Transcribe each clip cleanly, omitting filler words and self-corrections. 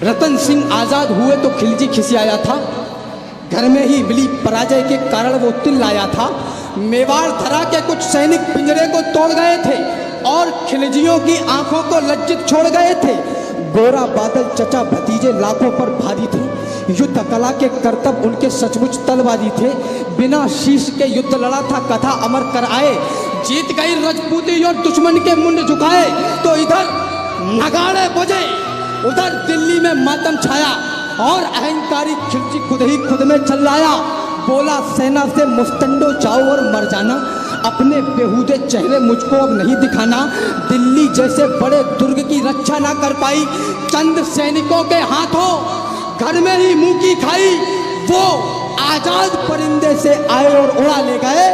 रतन सिंह आजाद हुए तो खिलजी खिसियाया था, घर में ही मिली पराजय के कारण वो तिल लाया था। मेवाड़ धरा के कुछ सैनिक पिंजरे को तोड़ गए थे और खिलजियों की आंखों को लज्जित छोड़ गए थे। गोरा बादल चचा भतीजे लाखों पर भारी थे, युद्ध कला के करतब उनके सचमुच तलवारी थे। बिना शीश के युद्ध लड़ा था, कथा अमर कर आए। जीत गई रजपूती और दुश्मन के मुंड झुकाए। तो इधर नगाड़े बजे, उधर दिल्ली में मातम छाया और अहंकारी खिलजी खुद ही खुद में चिल्लाया। बोला सेना से मुस्तंडो जाओ और मर जाना, अपने बेहूदे चेहरे मुझको अब नहीं दिखाना। दिल्ली जैसे बड़े दुर्ग की रक्षा ना कर पाई चंद सैनिकों के हाथों, घर में ही मुंह की खाई। वो आजाद परिंदे से आए और उड़ा ले गए,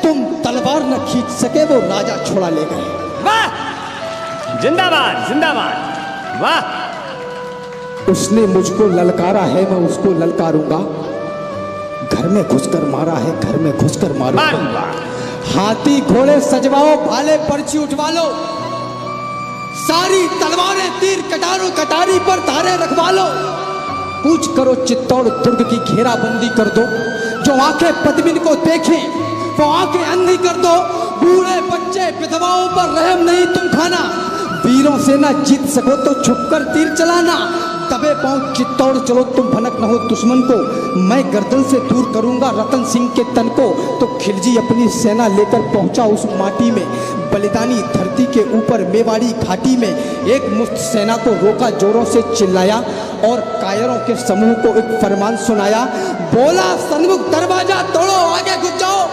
तुम तलवार न खींच सके वो राजा छोड़ा ले गए। वाह, जिंदाबाद जिंदाबाद, वाह। उसने मुझको ललकारा है, मैं उसको ललकारूंगा। घर में घुसकर मारा है, घर में घुसकर मारूंगा। हाथी घोड़े सजवाओ, भाले पर्ची उठवा लो, सारी तलवारें तीर कटारों कटारी पर धारे रखवा लो। कूच करो चित्तौड़ दुर्ग की घेराबंदी कर दो, जो आंखें पद्मिनी को देखें वो आंखें अंधी कर दो। बूढ़े बच्चे विधवाओं पर रहम नहीं तुम खाना, वीरों से ना जीत सको तो छुपकर तीर चलाना। दबे पांव चित्तौड़ चलो तुम भनक न हो दुश्मन को, मैं गर्दन से दूर करूंगा रतन सिंह के तन को। तो खिलजी अपनी सेना लेकर पहुंचा उस माटी में, बलिदानी धरती के ऊपर मेवाड़ी घाटी में। एक मुफ्त सेना को रोका, जोरों से चिल्लाया और कायरों के समूह को एक फरमान सुनाया। बोला सन्मुख दरवाजा तोड़ो, आगे घुस जाओ,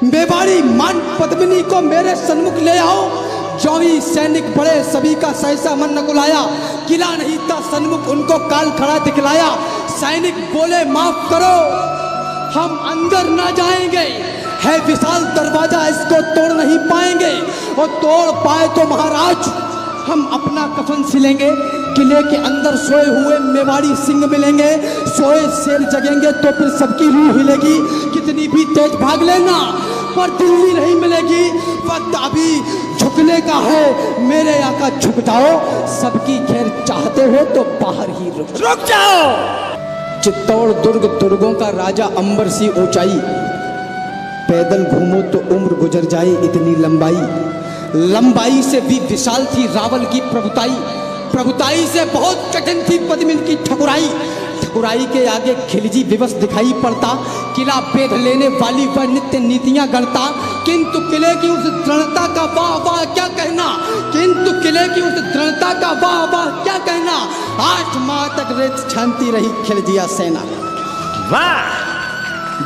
मेवाड़ी मान पद्मिनी को मेरे सन्मुख ले आओ। जो ही सैनिक बड़े सभी का सहसा मन न कुलाया, किला नहीं था सन्मुख उनको काल खड़ा दिखलाया। सैनिक बोले माफ करो हम अंदर ना जाएंगे, है विशाल दरवाजा इसको तोड़ नहीं पाएंगे, और तोड़ पाए तो महाराज हम अपना कफन सिलेंगे। किले के अंदर सोए हुए मेवाड़ी सिंह मिलेंगे, सोए शेर जगेंगे तो फिर सबकी रूह हिलेगी। कितनी भी तेज भाग लेना पर दिल्ली नहीं मिलेगी, वक्त अभी झुकने का है, मेरे आका झुक जाओ। सबकी खैर चाहते हो तो बाहर ही रुक जाओ। चित्तौड़ दुर्ग दुर्गों का राजा, अंबर सी ऊंचाई, पैदल घूमो तो उम्र गुजर जाए इतनी लंबाई। लंबाई से भी विशाल थी रावल की प्रभुताई, प्रभुताई से बहुत कठिन थी पद्मिनी की ठकुराई। ठकुराई के आगे खिलजी विवश दिखाई पड़ता, किला बेध लेने वाली वह नित्य नीतियां गढ़ता। किंतु किले की उस दृढ़ता का वाह वाह क्या कहना, किंतु किले की उस दृढ़ता का वाह वाह क्या कहना। 8 माह तक रेत छानती रही खिलजिया सेना, वाह।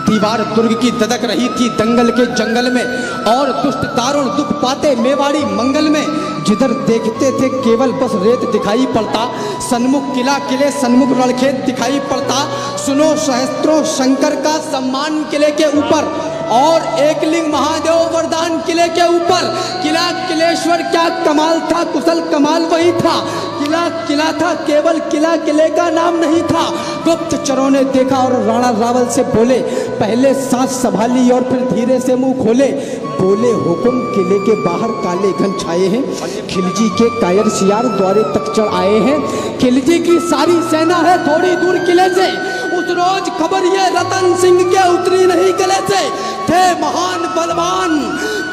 दीवार दुर्ग की ददक रही थी दंगल के जंगल में, और दुष्ट दारुण दुख पाते मेवाड़ी मंगल में। जिधर देखते थे केवल बस रेत दिखाई पड़ता, सन्मुख किला किले सन्मुख रणखेत दिखाई पड़ता। सुनो सहस्त्रों शंकर का सम्मान किले के ऊपर, और एकलिंग महादेव वरदान किले के ऊपर। किला किलेश्वर क्या कमाल था, कुशल कमाल वही था। किला किला था, केवल किला किले का नाम नहीं था। गुप्तचरों ने देखा और राणा रावल से बोले, पहले सांस संभाली और फिर धीरे से मुंह खोले। बोले हुकुम, किले के बाहर काले घन छाए हैं, खिलजी के कायर सियार द्वारे तक चढ़ आए हैं। खिलजी की सारी सेना है थोड़ी दूर किले से। उस रोज खबर ये रतन सिंह के उतरी नहीं गले से, थे महान बलवान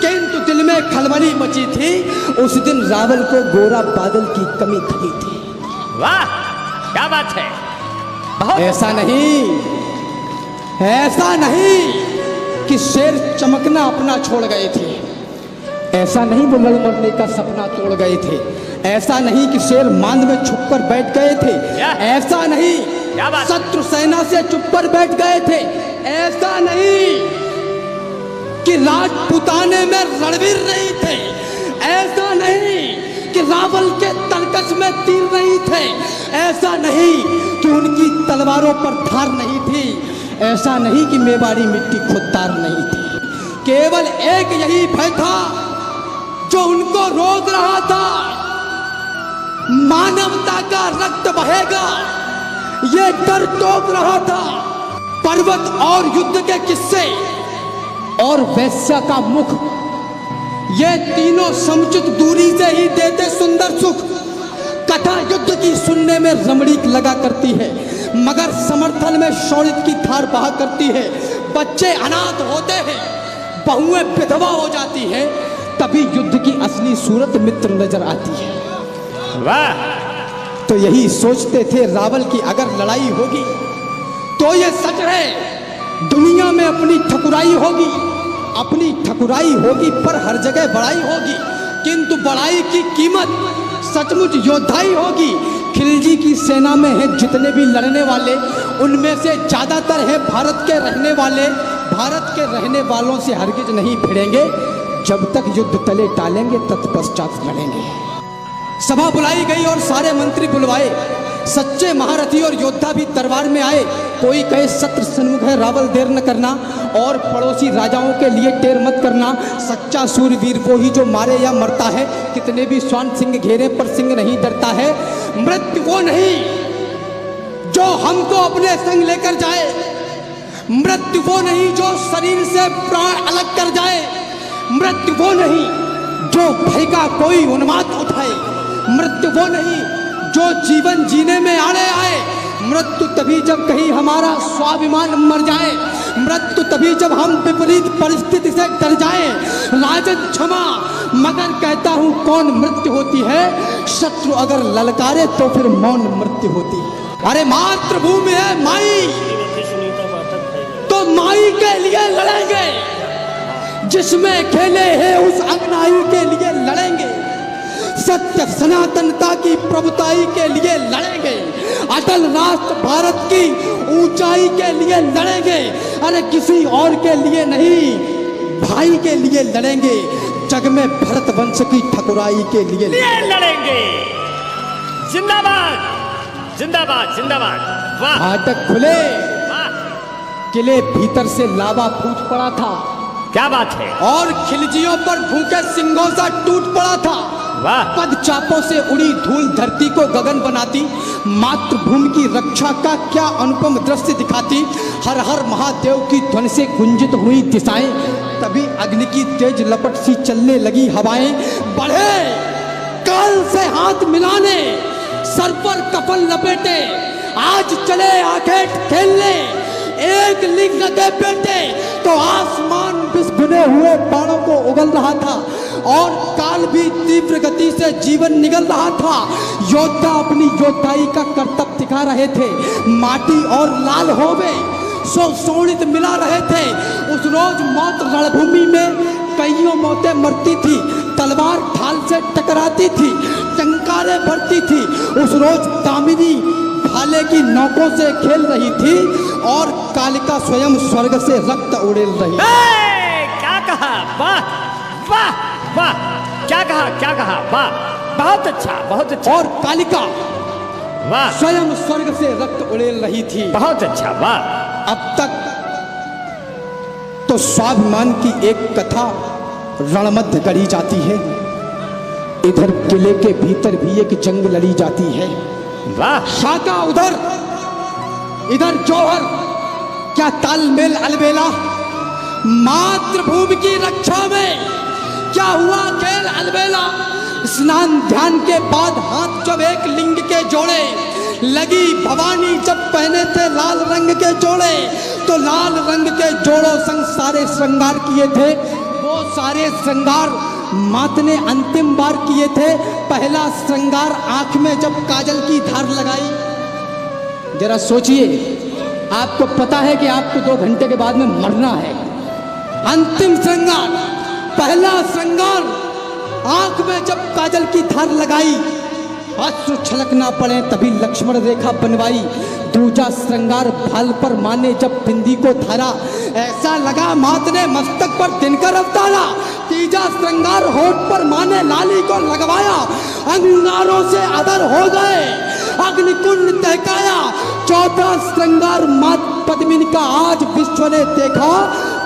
किंतु दिल में खलबली मची थी। उस दिन रावल को गोरा बादल की कमी खली थी। वाह, क्या बात है। ऐसा नहीं, ऐसा नहीं कि शेर चमकना अपना छोड़ गए थे, ऐसा नहीं वो लड़ मरने का सपना तोड़ गए थे, ऐसा नहीं कि शेर मांद में छुप कर बैठ गए थे, ऐसा नहीं शत्रु सेना से चुप कर बैठ गए थे, ऐसा नहीं कि राजपुताने में रणवीर नहीं थे, ऐसा नहीं कि रावल के तरकश में तीर नहीं थे, ऐसा नहीं कि उनकी तलवारों पर धार नहीं थी, ऐसा नहीं कि मेवाड़ी मिट्टी खुददार नहीं थी। केवल एक यही भय था जो उनको रोक रहा था, मानवता का रक्त बहेगा, ये डर टोक रहा था। पर्वत और युद्ध के किस्से और वैश्या का मुख, ये तीनों समुचित दूरी से ही देते सुंदर सुख। कथा युद्ध की सुनने में रमणीक लगा करती है, मगर समर्थन में शौर्य की धार बहा करती है। बच्चे अनाथ होते हैं, बहुएं विधवा हो जाती हैं, तभी युद्ध की असली सूरत मित्र नजर आती है। वाह! तो यही सोचते थे रावल की अगर लड़ाई होगी तो ये सच है, दुनिया में अपनी ठकुराई होगी, अपनी ठकुराई होगी, पर हर जगह बड़ाई होगी, किंतु बड़ाई की कीमत सचमुच योद्धाई होगी। खिलजी की सेना में है जितने भी लड़ने वाले, उनमें से ज्यादातर है भारत के रहने वाले। भारत के रहने वालों से हरगिज नहीं भिड़ेंगे, जब तक युद्ध तले टालेंगे तत्पश्चात लड़ेंगे। सभा बुलाई गई और सारे मंत्री बुलवाए, सच्चे महारथी और योद्धा भी दरबार में आए। कोई कहे शत्रु सन्मुख है रावल, देर न करना, और पड़ोसी राजाओं के लिए टेर मत करना। सच्चा सूरवीर वो ही जो मारे या मरता है, कितने भी स्वान सिंह घेरे पर सिंह नहीं डरता है। मृत्यु वो नहीं जो हमको अपने संग लेकर जाए, मृत्यु वो नहीं जो शरीर से प्राण अलग कर जाए, मृत्यु वो नहीं जो भय का कोई उन्माद उठाए, मृत्यु वो नहीं जो जीवन जीने में आड़े आए। मृत्यु तभी जब कहीं हमारा स्वाभिमान मर जाए, मृत्यु तभी जब हम विपरीत परिस्थिति से डर जाए। राजन क्षमा, मगर कहता हूं कौन मृत्यु होती है, शत्रु अगर ललकारे तो फिर मौन मृत्यु होती है। अरे मातृभूमि है माई, तो माई के लिए लड़ेंगे, जिसमें खेले हैं उस अग्नाई के लिए लड़ेंगे, सत्य सनातनता की प्रभुताई के लिए लड़ेंगे, अटल राष्ट्र भारत की ऊंचाई के लिए लड़ेंगे। अरे किसी और के लिए नहीं, भाई के लिए लड़ेंगे, जग में भरत वंश की ठकुराई के लिए लड़ेंगे। जिंदाबाद जिंदाबाद जिंदाबाद। वाह! फाटक खुले, वाह! किले भीतर से लावा फूट पड़ा था, क्या बात है, और खिलजियों पर भूखे सिंगों सा टूट पड़ा था। वाह! पद चापों से उड़ी धूल धरती को गगन बनाती, मातृभूमि की रक्षा का क्या अनुपम दृश्य दिखाती। हर हर महादेव की ध्वनि से गुंजित हुई दिशाएं, तभी अग्नि की तेज लपट सी चलने लगी हवाएं। बढ़े काल से हाथ मिलाने, सर पर कफन लपेटे, आज चले आखेट खेलने, एक लिंग के बेटे। तो आसमान बिस्भुने हुए बाणों को उगल रहा था, और काल भी तीव्र गति से जीवन निगल रहा था। योद्धा अपनी योद्धाई का कर्तव्य दिखा रहे थे, माटी और लाल होवे सो सोनित मिला रहे थे। उस रोज मौत रणभूमि में कईयों मौतें मरती थी, तलवार ढाल से टकराती थी, टंकारे भरती थी। उस रोज दामिनी भाले की नौकों से खेल रही थी, और कालिका स्वयं स्वर्ग से रक्त उड़ेल रही। क्या कहा, वाह वाह वाह! क्या कहा, वाह! बहुत अच्छा, बहुत अच्छा। और कालिका वाह! स्वयं स्वर्ग से रक्त उड़ेल रही थी। बहुत अच्छा, वाह! अब तक तो स्वाभिमान की एक कथा रणमध्य गढ़ी जाती है, इधर किले के भीतर भी एक जंग लड़ी जाती है। वाह! शाका उधर, इधर जौहर, क्या तालमेल अलबेला। मातृभूमि की रक्षा में क्या हुआ खेल अलबेला। स्नान ध्यान के बाद हाथ जब एक लिंग के जोड़े, लगी भवानी जब पहने थे लाल रंग के जोड़े, तो लाल रंग के जोड़ों संग सारे श्रृंगार किए थे। वो सारे श्रृंगार मात ने अंतिम बार किए थे। पहला श्रृंगार आंख में जब काजल की धार लगाई। जरा सोचिए, आपको पता है कि आपको 2 घंटे के बाद में मरना है। अंतिम श्रृंगार, पहला श्रृंगार, आंख में जब काजल की धार लगाई, अश्रु छलक ना पड़े तभी लक्ष्मण रेखा बनवाई। दूजा श्रृंगार भाल पर माने जब बिंदी को धारा, ऐसा लगा मात ने मस्तक पर दिनकर अवतारा। तीजा श्रृंगार होठ पर माने लाली को लगवाया, अंगारों से अदर हो गए, अग्निकुंड दहकाया। चौथा श्रृंगार मात पद्मिनी का आज विश्व ने देखा,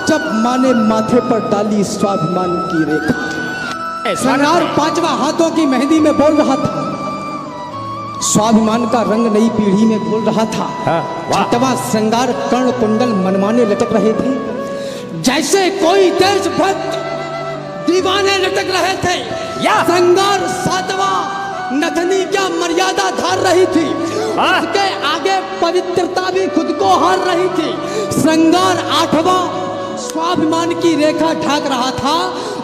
जब माने माथे पर डाली स्वाभिमान की रेखा। श्रृंगार 5वां हाथों की मेहंदी में बोल रहा था, स्वाभिमान का रंग नई पीढ़ी में बोल रहा था। 6वां श्रृंगार कर्ण कुंडल मनमाने लटक रहे थे, जैसे कोई देशभक्त दीवाने लटक रहे थे। या श्रृंगार 7वां नथनी क्या मर्यादा धार रही थी, हाँ। उसके आगे पवित्रता भी खुद को हार रही थी। श्रृंगार आठवां स्वाभिमान की रेखा ढाक रहा था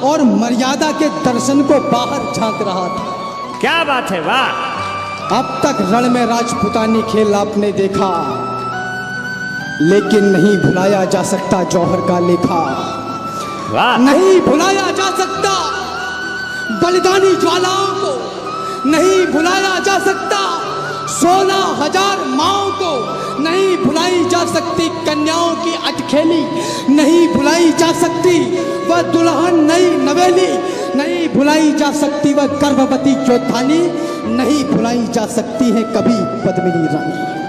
और मर्यादा के दर्शन को बाहर झांक रहा था। क्या बात है, वाह। अब तक रण में राजपुतानी खेल आपने देखा, लेकिन नहीं भुलाया जा सकता जौहर का लेखा। वाह। नहीं भुलाया जा सकता बलिदानी ज्वालाओं को, नहीं भुलाया जा सकता 16,000 माओं को, नहीं भुलाई जा सकती कन्याओं की अटखेली, नहीं भुलाई जा सकती वह दुल्हन नई नवेली, नहीं भुलाई जा सकती वह गर्भवती योद्धानी, नहीं भुलाई जा सकती है कभी पद्मिनी रानी।